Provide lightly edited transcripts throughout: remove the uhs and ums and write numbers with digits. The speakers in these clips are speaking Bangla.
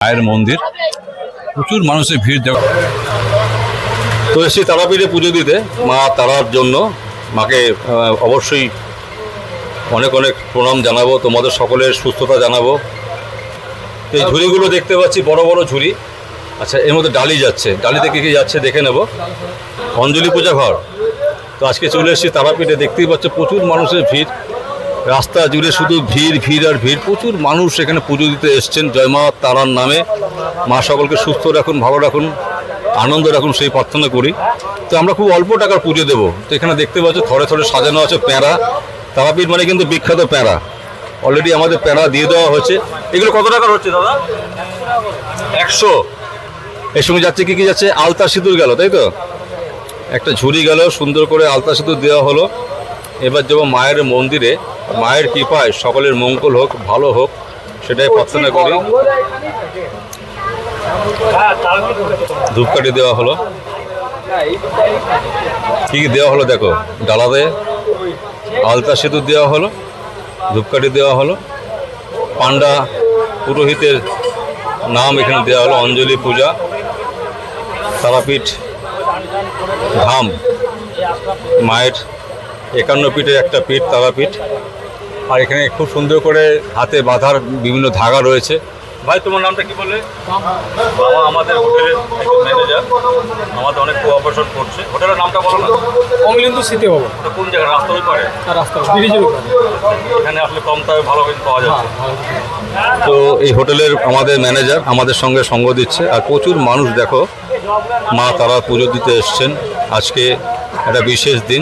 মায়ের মন্দির, প্রচুর মানুষের ভিড়। তো এসে তারাপীঠে পুজো দিতে, মা তারার জন্য মাকে অবশ্যই অনেক অনেক প্রণাম জানাবো, তোমাদের সকলের সুস্থতা জানাবো। এই ঝুড়িগুলো দেখতে পাচ্ছি, বড় বড় ঝুড়ি। আচ্ছা, এর মধ্যে ডালি যাচ্ছে, ডালিতে কী কী যাচ্ছে দেখে নেব। অঞ্জলি পূজা ঘর। তো আজকে চলে এসেছি তারাপীঠে, দেখতেই পাচ্ছ প্রচুর মানুষের ভিড়, রাস্তা জুড়ে শুধু ভিড় ভিড় আর ভিড়। প্রচুর মানুষ এখানে পুজো দিতে এসছেন জয় মা তারার নামে। মা সকলকে সুস্থ রাখুন, ভালো রাখুন, আনন্দ রাখুন, সেই প্রার্থনা করি। তো আমরা খুব অল্প টাকার পুজো দেবো। তো এখানে দেখতে পাচ্ছ থরে থরে সাজানো আছে প্যাঁড়া। তারাপীঠ মানে কিন্তু বিখ্যাত প্যাঁড়া। অলরেডি আমাদের প্যাঁড়া দিয়ে দেওয়া হচ্ছে। এগুলো কত টাকার হচ্ছে দাদা? 100। এর সঙ্গে যাচ্ছে কি কি যাচ্ছে? আলতা সিঁদুর গেল, তাই তো? একটা ঝুড়ি গেল, সুন্দর করে আলতা সিঁদুর দেওয়া হলো। এবার যাবো মায়ের মন্দিরে, মায়ের কৃপায় সকলের মঙ্গল হোক, ভালো হোক, সেটাই প্রার্থনা করি। ধূপকাঠি দেওয়া হলো, কি কি দেওয়া হলো দেখো, ডালাতে আলতা সিঁদুর দেওয়া হলো, ধূপকাঠি দেওয়া হলো, পান্ডা পুরোহিতের নাম এখানে দেওয়া হলো। অঞ্জলি পূজা, তারাপীঠ ধাম, মায়ের 51 পীঠের একটা পীঠ তারাপীঠ। আর এখানে খুব সুন্দর করে হাতে বাঁধার বিভিন্ন ধাগা রয়েছে। ভাই, তোমার নামটা কি বললে? বাবা আমাদের হোটেলের ম্যানেজার, আমাদের অনেক কোঅপারেশন করছে। হোটেলের নামটা বলো না। অমলেন্দু স্মৃতি ভবন। ওটা কোন জায়গায়? রাস্তার ওই পারে? রাস্তা ব্রিজের উপরে। এখানে আসলে কম দামে ভালো কিছু পাওয়া যাচ্ছে। তো এই হোটেলের আমাদের ম্যানেজার আমাদের সঙ্গে সঙ্গ দিচ্ছে। আর প্রচুর মানুষ দেখো মা তারা পুজো দিতে এসছেন। আজকে একটা বিশেষ দিন,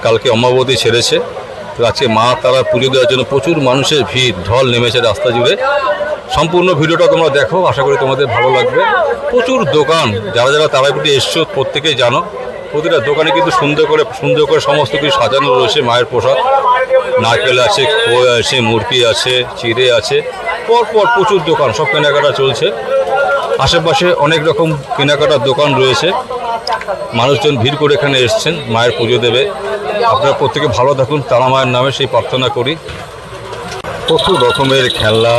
কালকে অমাবতী ছেড়েছে। তো আজকে মা তারা পুজো দেওয়ার জন্য প্রচুর মানুষের ভিড়, ঢল নেমেছে রাস্তা জুড়ে। সম্পূর্ণ ভিডিওটা তোমরা দেখো, আশা করি তোমাদের ভালো লাগবে। প্রচুর দোকান, যারা যারা তারাপীঠে এসছো প্রত্যেকেই জানো, প্রতিটা দোকানে কিন্তু সুন্দর করে সমস্ত কিছু সাজানো রয়েছে। মায়ের প্রসাদ, নারকেল আছে, খই আছে, মুরগি আছে, চিড়ে আছে, পরপর প্রচুর দোকান, সব কেনাকাটা চলছে। আশেপাশে অনেক রকম কেনাকাটার দোকান রয়েছে। মানুষজন ভিড় করে এখানে এসছেন মায়ের পুজো দেবে। আপনারা প্রত্যেকে ভালো থাকুন, তারা মায়ের নামে সেই প্রার্থনা করি। প্রচুর রকমের খেলনা,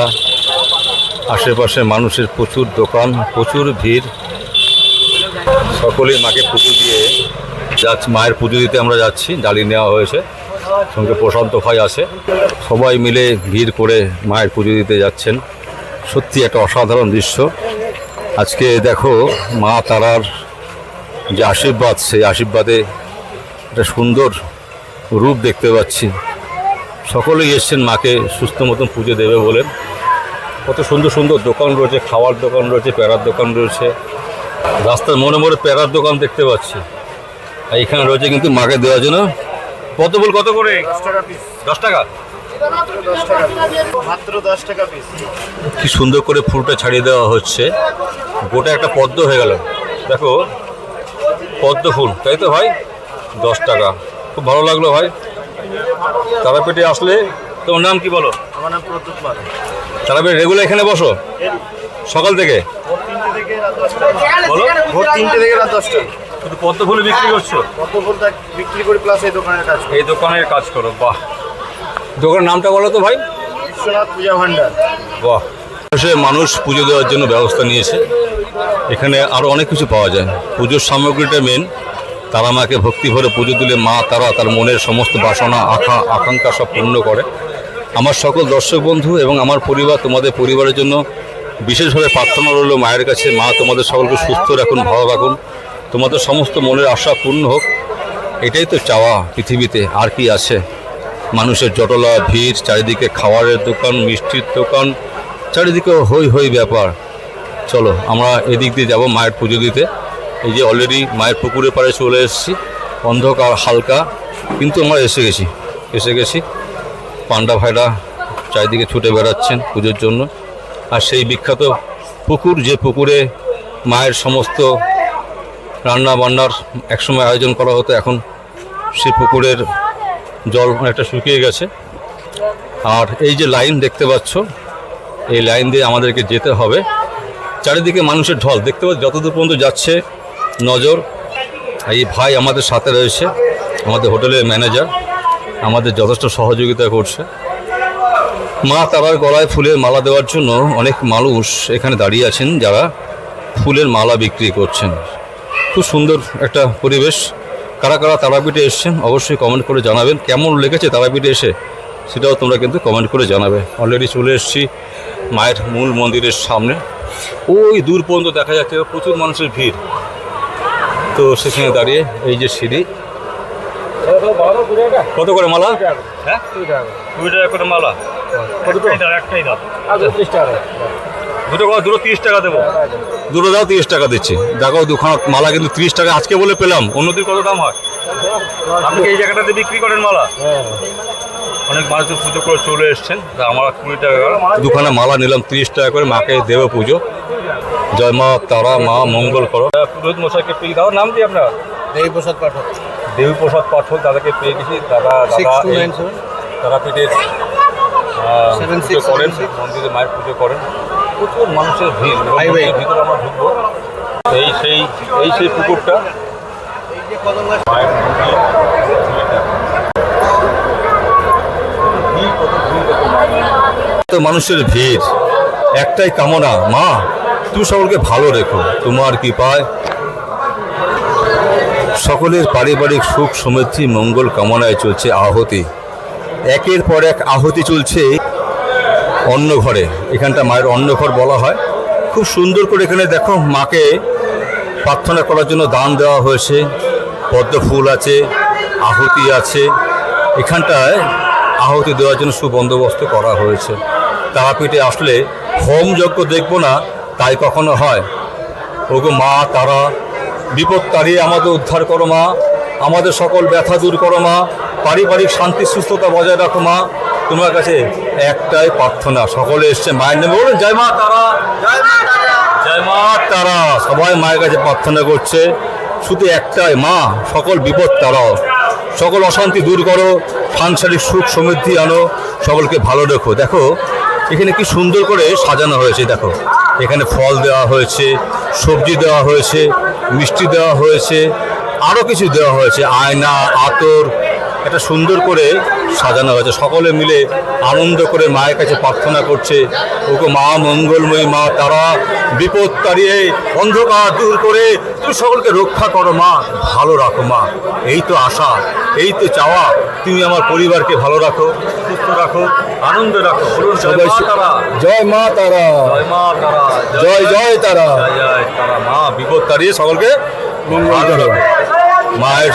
আশেপাশে মানুষের প্রচুর দোকান, প্রচুর ভিড়। সকলেই মাকে পুজো দিয়ে যাচ্ছি, মায়ের পুজো দিতে আমরা যাচ্ছি। ডালি নেওয়া হয়েছে, সঙ্গে প্রশান্ত ভাই আছে। সবাই মিলে ভিড় করে মায়ের পুজো দিতে যাচ্ছেন। সত্যি একটা অসাধারণ দৃশ্য। আজকে দেখো মা তারার যে আশীর্বাদ, সেই আশীর্বাদে একটা সুন্দর রূপ দেখতে পাচ্ছি। সকলেই এসছেন মাকে সুস্থ মতন পুজো দেবে বলে। কত সুন্দর সুন্দর দোকান রয়েছে, খাওয়ার দোকান রয়েছে, প্যারার দোকান রয়েছে। রাস্তার মোড়ে মোড়ে প্যারার দোকান দেখতে পাচ্ছি। আর এখানে রয়েছে কিন্তু মাকে দেওয়ার জন্য পদ্ম ফুল। কত করে? 10 টাকা পিস। 10 টাকা? মাত্র 10 টাকা পিস। কি সুন্দর করে ফুলটা ছাড়িয়ে দেওয়া হচ্ছে, গোটা একটা পদ্ম হয়ে গেল। দেখো পদ্ম ফুল, তাই তো ভাই? 10 টাকা। খুব ভালো লাগলো ভাই। তারাপীঠে আসলে তোমার নাম কি বলো? আমার নাম প্রদ্যুৎ পাল। তারাপীঠ রেগুলার এখানে বসো সকাল থেকে? বলো। ভোর 3টে থেকে রাত 10টা। শুধু পদ্ম ফুল বিক্রি করছো? কত ফুলটা বিক্রি করে প্লাস এই দোকানের কাজ করি। এই দোকানের কাজ করো, বাহ। দোকানের নামটা বলো তো ভাই। বিশ্বনাথ পূজা ভান্ডার। বাহ। মানুষ পুজো দেওয়ার জন্য ব্যবস্থা নিয়েছে। এখানে আরও অনেক কিছু পাওয়া যায়। পুজোর সামগ্রীটা মেন। তারা মাকে ভক্তি ভরে পুজো দিলে মা তারা তার মনের সমস্ত বাসনা, আকাঙ্ক্ষা সব পূর্ণ করে। আমার সকল দর্শক বন্ধু এবং আমার পরিবার, তোমাদের পরিবারের জন্য বিশেষভাবে প্রার্থনা রইল মায়ের কাছে, মা তোমাদের সকলকে সুস্থ রাখুন, ভালো রাখুন, তোমাদের সমস্ত মনের আশা পূর্ণ হোক। এটাই তো চাওয়া পৃথিবীতে, আর কি আছে। মানুষের জটলা ভিড়, চারিদিকে খাবারের দোকান, মিষ্টির দোকান, চারিদিকে হই হই ব্যাপার। চলো আমরা এদিক দিয়ে যাব মায়ের পুজো দিতে। এই যে অলরেডি মায়ের পুকুরের পাড়ে চলে এসেছি। অন্ধকার হালকা, কিন্তু আমরা এসে গেছি। পান্ডা ভাইরা চারিদিকে ছুটে বেড়াচ্ছেন পুজোর জন্য। আর সেই বিখ্যাত পুকুর, যে পুকুরে মায়ের সমস্ত রান্না বান্নার একসময় আয়োজন করা হতো, এখন সেই পুকুরের জল অনেকটা শুকিয়ে গেছে। আর এই যে লাইন দেখতে পাচ্ছ, এই লাইন দিয়ে আমাদেরকে যেতে হবে। চারিদিকে মানুষের ঢল দেখতে পাচ্ছ, যতদূর পর্যন্ত যাচ্ছে নজর। এই ভাই আমাদের সাথে রয়েছে, আমাদের হোটেলের ম্যানেজার, আমাদের যথেষ্ট সহযোগিতা করছে। মা তারার গলায় ফুলের মালা দেওয়ার জন্য অনেক মানুষ এখানে দাঁড়িয়ে আছেন, যারা ফুলের মালা বিক্রি করছেন। খুব সুন্দর একটা পরিবেশ। কারা কারা তারাপীঠে এসছেন অবশ্যই কমেন্ট করে জানাবেন। কেমন লেগেছে তারাপীঠে এসে সেটাও তোমরা কিন্তু কমেন্ট করে জানাবে। অলরেডি চলে এসেছি মায়ের মূল মন্দিরের সামনে। ওই দূর পর্যন্ত দেখা যাচ্ছে প্রচুর মানুষের ভিড়। তো সেখানে দাঁড়িয়ে এই যে সিঁড়ি। কত করে মালা? হ্যাঁ 2 টাকা করে মালা। একটাই দাও। দুটো 30 টাকা দেবো। দুটো দাও 30 টাকা দিচ্ছি। দেখো দুখানা মালা কিন্তু 30 টাকা আজকে বলে পেলাম। অন্যদিন কত দাম হয়? আপনি এই জায়গাটাতে বিক্রি করেন মালা? অনেক মানুষ পুজো করে চলে এসছেন। তা আমার 20 টাকা দুখানা মালা নিলাম 30 টাকা করে। মাকে দেবো পুজো। জয় মা তারা, মা মঙ্গল করো। পুরোহিত মশাইকে পেয়ে দাও। নাম কি আপনার? দেবীপ্রসাদ পাঠক। দেবীপ্রসাদ পাঠক দাদাকে পেয়ে গেছি। দাদা তারাপীঠের পুজো করেন, মন্দিরে মায়ের পুজো করেন। প্রচুর মানুষের ভিড়। মন্দিরের ভিতরে আমরা ঢুকবো। এই সেই পুকুরটা মায়ের মন্দির। তো মানুষের ভিড়, একটাই কামনা, মা তুমি সকলকে ভালো রেখো, তোমার কৃপায় সকলের পারিবারিক সুখ সমৃদ্ধি মঙ্গল কামনায় চলছে আহুতি। একের পর এক আহুতি চলছে অন্ন ঘরে। এখানটা মায়ের অন্ন ঘর বলা হয়। খুব সুন্দর করে এখানে দেখো মাকে প্রার্থনা করার জন্য দান দেওয়া হয়েছে। পদ্ম ফুল আছে, আহুতি আছে। এখানটায় আহুতি দেওয়ার জন্য সুবন্দোবস্ত করা হয়েছে। তারাপীঠে আসলে হোম যজ্ঞ দেখবো না তাই কখনো হয়? ওগো মা তারা, বিপদ তাড়িয়ে আমাদের উদ্ধার করো মা, আমাদের সকল ব্যথা দূর করো মা, পারিবারিক শান্তি সুস্থতা বজায় রাখো মা। তোমার কাছে একটাই প্রার্থনা। সকলে এসছে মায়ের নামে, বলুন জয় মা তারা, জয় মা তারা। সবাই মায়ের কাছে প্রার্থনা করছে, শুধু একটাই, মা সকল বিপদ তারাও, সকল অশান্তি দূর করো, সাংসারিক সুখ সমৃদ্ধি আনো, সকলকে ভালো রেখো। দেখো এখানে কি সুন্দর করে সাজানো হয়েছে। দেখো এখানে ফল দেওয়া হয়েছে, সবজি দেওয়া হয়েছে, মিষ্টি দেওয়া হয়েছে, আরও কিছু দেওয়া হয়েছে, আয়না, আতর। এটা সুন্দর করে সাজানো হয়েছে। সকলে মিলে আনন্দ করে মায়ের কাছে প্রার্থনা করছে, ওকে মা মঙ্গলময়ী, মা তারা বিপদ তাড়িয়ে অন্ধকার দূর করে তুমি সকলকে রক্ষা করো মা, ভালো রাখো মা। এই তো আশা, এই তো চাওয়া, তুমি আমার পরিবারকে ভালো রাখো, সুস্থ রাখো, আনন্দ রাখো। বলুন জয় মা তারা, জয় মা তারা, জয় মা তারা, জয় জয় তারা, জয় জয় তারা। মা বিপদ তাড়িয়ে সকলকে মঙ্গল করো। মায়ের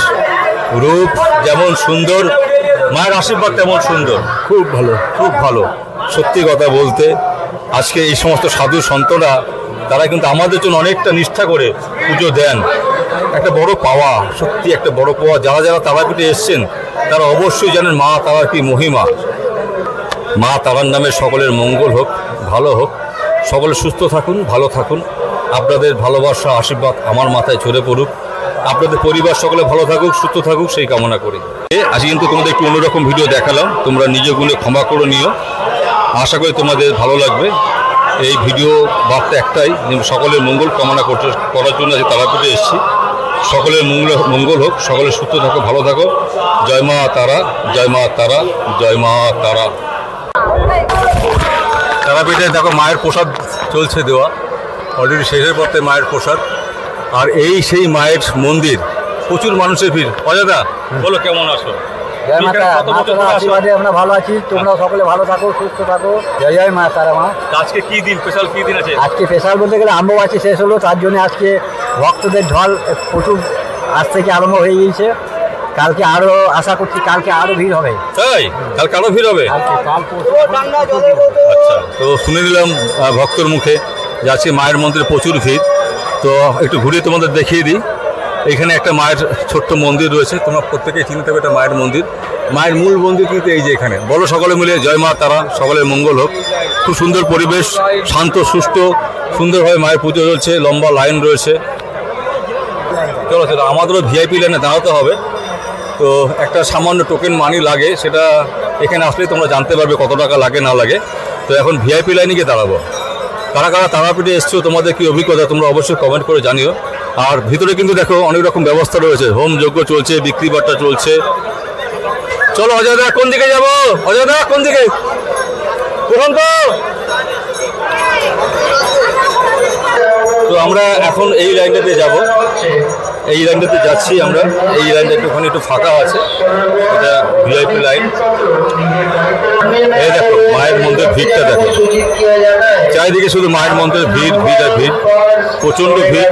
রূপ যেমন সুন্দর, মায়ের আশীর্বাদ তেমন সুন্দর। খুব ভালো, খুব ভালো। সত্যি কথা বলতে আজকে এই সমস্ত সাধু সন্তরা তারা কিন্তু আমাদের জন্য অনেকটা নিষ্ঠা করে পুজো দেন। একটা বড় পাওয়া, সত্যি একটা বড় পাওয়া। যারা যারা তারাপীঠে এসছেন তারা অবশ্যই জানেন মা তারার কি মহিমা। মা তারার নামে সকলের মঙ্গল হোক, ভালো হোক, সকলে সুস্থ থাকুন, ভালো থাকুন। আপনাদের ভালোবাসা আশীর্বাদ আমার মাথায় ঝরে পড়ুক। আপনাদের পরিবার সকলে ভালো থাকুক, সুস্থ থাকুক, সেই কামনা করি। আজ কিন্তু তোমাদের একটু অন্যরকম ভিডিও দেখালাম, তোমরা নিজ গুণে ক্ষমা করে নিও। আশা করি তোমাদের ভালো লাগবে। এই ভিডিও বার্তা একটাই, সকলের মঙ্গল কামনা করার জন্য আজ তারাপীঠে এসেছি। সকলের মঙ্গল হোক, সকলে সুস্থ থাকো, ভালো থাকো। জয় মা তারা, জয় মা তারা, জয় মা তারা। তারাপীঠে দেখো মায়ের প্রসাদ চলছে দেওয়া, অলরেডি শেষের পথে মায়ের প্রসাদ। আর এই সেই মায়ের মন্দির, প্রচুর মানুষের ভিড়। অজাদা বলো কেমন আছো? আশীর্বাদে আমরা ভালো আছি, তোমরাও সকলে ভালো থাকো, সুস্থ থাকো। জয় জয় মা তারা মা। আজকে কি দিন, স্পেশাল কি দিন আছে? আজকে স্পেশাল বলতে গেলে অম্বুবাচী শেষ হলো, তার জন্য আজকে ভক্তদের ঢল প্রচুর আজ থেকে আরম্ভ হয়ে গিয়েছে। কালকে আরো আশা করছি, কালকে আরো ভিড় হবে। তাই কালকে আরো ভিড় হবে? আচ্ছা, তো শুনে নিলাম ভক্তর মুখে যে আজকে মায়ের মন্দিরে প্রচুর ভিড়। তো একটু ঘুরিয়ে তোমাদের দেখিয়ে দিই। এখানে একটা মায়ের ছোট্ট মন্দির রয়েছে, তোমরা প্রত্যেকেই চিনতে হবে এটা মায়ের মন্দির। মায়ের মূল মন্দির কিন্তু এই যে এখানে। বলো সকলে মিলে জয় মা তারা, সকলের মঙ্গল হোক। খুব সুন্দর পরিবেশ, শান্ত সুষ্ঠু, সুন্দরভাবে মায়ের পুজো চলছে, লম্বা লাইন রয়েছে। চলো চলো, আমাদেরও ভিআইপি লাইনে দাঁড়াতে হবে। তো একটা সামান্য টোকেন মানি লাগে, সেটা এখানে আসলেই তোমরা জানতে পারবে কত টাকা লাগে না লাগে। তো এখন ভিআইপি লাইনে গিয়ে দাঁড়াবো। কারা কারা তারাপীঠে এসছো, তোমাদের কি অভিজ্ঞতা তোমরা অবশ্যই কমেন্ট করে জানিও। আর ভিতরে কিন্তু দেখো অনেক রকম ব্যবস্থা রয়েছে, হোম যজ্ঞ চলছে, বিক্রি বাট্টা চলছে। চলো অজয়দা কোন দিকে যাবো? অজয়দা কোন দিকে? তো আমরা এখন এই লাইনটাতে যাব, এই লাইনটাতে যাচ্ছি আমরা। এই লাইনটা একটুখানি একটু ফাঁকা আছে, এটা ভিআইপি লাইন। এই দেখো মায়ের মন্দিরের ভিড়টা দেখো, চারিদিকে শুধু মায়ের মন্দিরের ভিড়, ভিড় আর ভিড়, প্রচণ্ড ভিড়।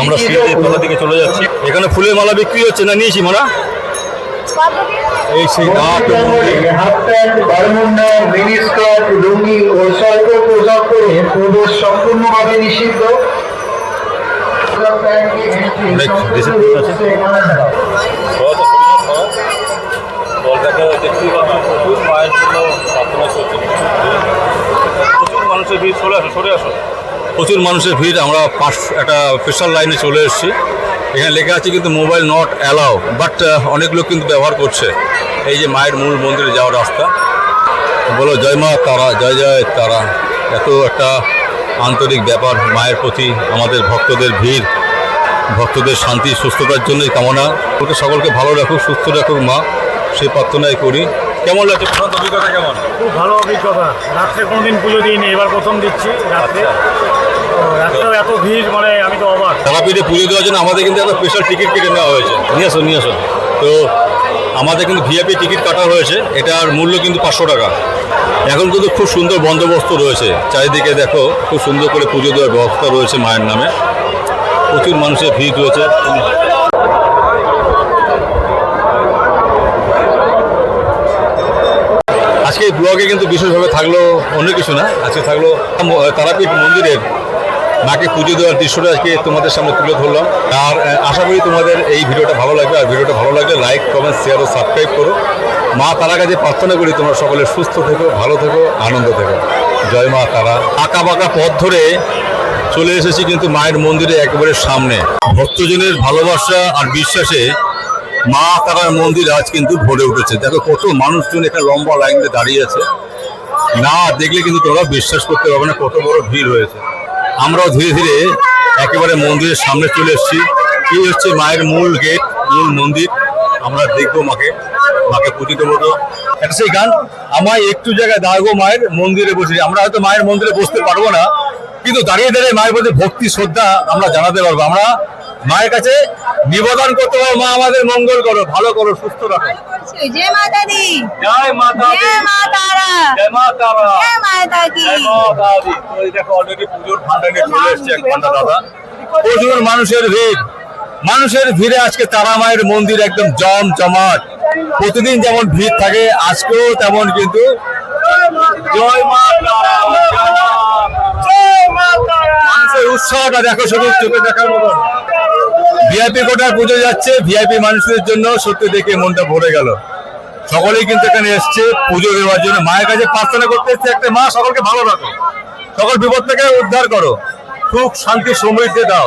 আমরা সিঁড়ি কোথা দিকে চলে যাচ্ছি। এখানে ফুলের মালা বিক্রি হচ্ছে না, নিয়েছি মালা। এই সেই হাফ প্যান্ট, বারমুন্ডা, মিনিস্কার্ট, লুঙ্গি ও স্বল্প পোশাক পরে প্রবেশ সম্পূর্ণভাবে নিষিদ্ধ। অনেক ডিসিপ্লিন আছে। প্রচুর মায়ের জন্য প্রার্থনা চলছে, প্রচুর মানুষের ভিড়। চলে আসো, সরে আসো। প্রচুর মানুষের ভিড়। আমরা একটা স্পেশাল লাইনে চলে এসেছি। এখানে লেখা আছে কিন্তু মোবাইল নট অ্যালাউ, বাট অনেক লোক কিন্তু ব্যবহার করছে। এই যে মায়ের মূল মন্দিরে যাওয়ার রাস্তা। বলো জয় মা তারা, জয় জয় তারা। এত একটা আন্তরিক ব্যাপার মায়ের প্রতি, আমাদের ভক্তদের ভিড়, ভক্তদের শান্তি সুস্থতার জন্যই কামনা। ওকে সকলকে ভালো রাখুক, সুস্থ রাখুক মা, সেই প্রার্থনাই করি। কেমন লাগছে প্রথম অভিজ্ঞতা? কেমন? খুব ভালো অভিজ্ঞতা। রাত্রে কোনোদিন পুজো দিইনি, এবার প্রথম দিচ্ছি রাত্রে। রাত্রেও এত ভিড়, মানে আমি তো অবাক। তারাপীঠে পুজো দেওয়ার জন্য আমাদের কিন্তু একটা স্পেশাল টিকিট কেটে নেওয়া হয়েছে। নিয়ে আসো, নিয়ে আসো। তো আমাদের কিন্তু ভিআইপি টিকিট কাটা হয়েছে, এটার মূল্য কিন্তু 500 টাকা। এখন কিন্তু খুব সুন্দর বন্দোবস্ত রয়েছে, চারিদিকে দেখো খুব সুন্দর করে পুজো দেওয়ার ব্যবস্থা রয়েছে মায়ের নামে। প্রচুর মানুষের ভিড় রয়েছে। আজকে এই ব্লগে কিন্তু বিশেষভাবে থাকলো অন্য কিছু না, আজকে থাকলো তারাপীঠ মন্দিরের মাকে পুজো দেওয়ার দৃশ্যটা আজকে তোমাদের সামনে তুলে ধরলাম। আর আশা করি তোমাদের এই ভিডিওটা ভালো লাগবে। আর ভিডিওটা ভালো লাগলে লাইক, কমেন্ট, শেয়ার ও সাবস্ক্রাইব করো। মা তারার কাছে প্রার্থনা করি তোমরা সকলে সুস্থ থেকো, ভালো থেকো, আনন্দ থেকো। জয় মা তারা। আঁকা বাঁকা পথ ধরে চলে এসেছি কিন্তু মায়ের মন্দিরে একেবারে সামনে। ভক্তজনের ভালোবাসা আর বিশ্বাসে মা তারার মন্দির আজ কিন্তু ভরে উঠেছে। দেখো কত মানুষজন এখানে লম্বা লাইনে দাঁড়িয়ে আছে, না দেখলে কিন্তু তোমরা বিশ্বাস করতে পারবে না কত বড় ভিড় হয়েছে। আমরাও ধীরে ধীরে একেবারে মন্দিরের সামনে চলে এসেছি। এই হচ্ছে মায়ের মূল গেট, মূল মন্দির। আমরা দেখবো মাকে, মাকে পুজো দেবো। তো একটা সেই গান, আমায় একটু জায়গায় দাঁড়াবো মায়ের মন্দিরে বসে। আমরা হয়তো মায়ের মন্দিরে বসতে পারবো না, কিন্তু দাঁড়িয়ে দাঁড়িয়ে মায়ের প্রতি ভক্তি শ্রদ্ধা আমরা জানাতে পারবো। আমরা মায়ের কাছে নিবেদন করতে পারবো, মা আমাদের মঙ্গল করো, ভালো করো, সুস্থ রাখো। जय माता दी, জয় মাতা দি, जय माता तारा, জয় মা তারা, जय माता की। জয় মাতা দি। তো এই দেখো অলরেডি পুজোর ভান্ডার নিয়ে চলে এসছে এক ঘন্টা দাদা। প্রচুর মানুষের ভিড়, মানুষের ভিড়ে আজকে তারা মায়ের মন্দির একদম জমজমাট। প্রতিদিন যেমন ভিড় থাকে আজকেও তেমন কিন্তু। জয় মা তারা, জয় মা তারা। মানুষের উৎসাহটা দেখো, শুধু চোখে দেখার মতন। ভিআইপি কোটার পুজো যাচ্ছে, ভিআইপি মানুষদের জন্য সত্যি দেখে মনটা ভরে গেল। সকলেই কিন্তু এখানে এসছে পুজো দেওয়ার জন্য, মায়ের কাছে প্রার্থনা করতে এসছে একটা মা সকলকে ভালো রাখো, সকল বিপদ থেকে উদ্ধার করো, সুখ শান্তি সমৃদ্ধি দাও,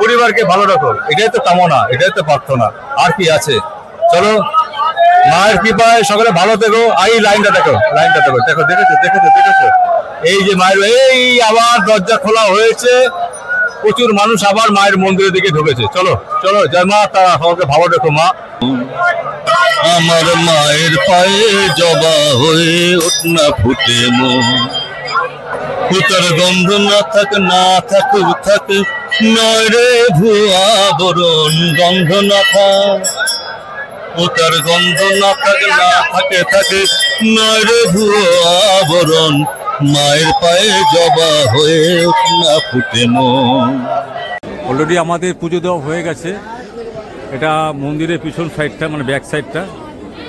পরিবারকে ভালো রাখো। এটাই তো কামনা, এটাই তো প্রার্থনা, আর কি আছে। চলো মায়ের কৃপায় সকলে ভালো থেকো। এই লাইনটা দেখো, লাইনটা দেখো, দেখো, দেখেছো, দেখেছো, দেখেছো। এই যে মায়ের এই আবার দরজা খোলা হয়েছে, প্রচুর মানুষ আবার মায়ের মন্দিরের দিকে ঢুকেছে। চলো চলো, জয় মা তারা, সকলকে ভালো রেখো মা। আমার মায়ের পায়ে জবা হয়ে ওঠ না ফুটে মন, ফুটার গন্ধ না থাক, না থাকুক থাক, নয় রে ভুয়া বরণ গন্ধ না থাক, ফুটার গন্ধ না থাকে, না থাকে থাকে, নয় রে ভুয়া বরণ, মায়ের পায়ে জবা হয়ে ওঠ না ফুটে মন। অলরেডি আমাদের পুজো দেওয়া হয়ে গেছে। এটা মন্দিরের পিছন সাইডটা, মানে ব্যাক সাইডটা।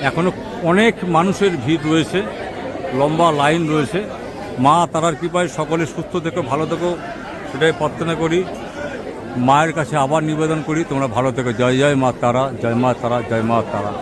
এখনও অনেক মানুষের ভিড় রয়েছে, লম্বা লাইন রয়েছে। মা তারার কৃপায় সকলে সুস্থ থেকো, ভালো থেকো, সেটাই প্রার্থনা করি। মায়ের কাছে আবার নিবেদন করি তোমরা ভালো থেকো। জয় জয় মা তারা, জয় মা তারা, জয় মা তারা।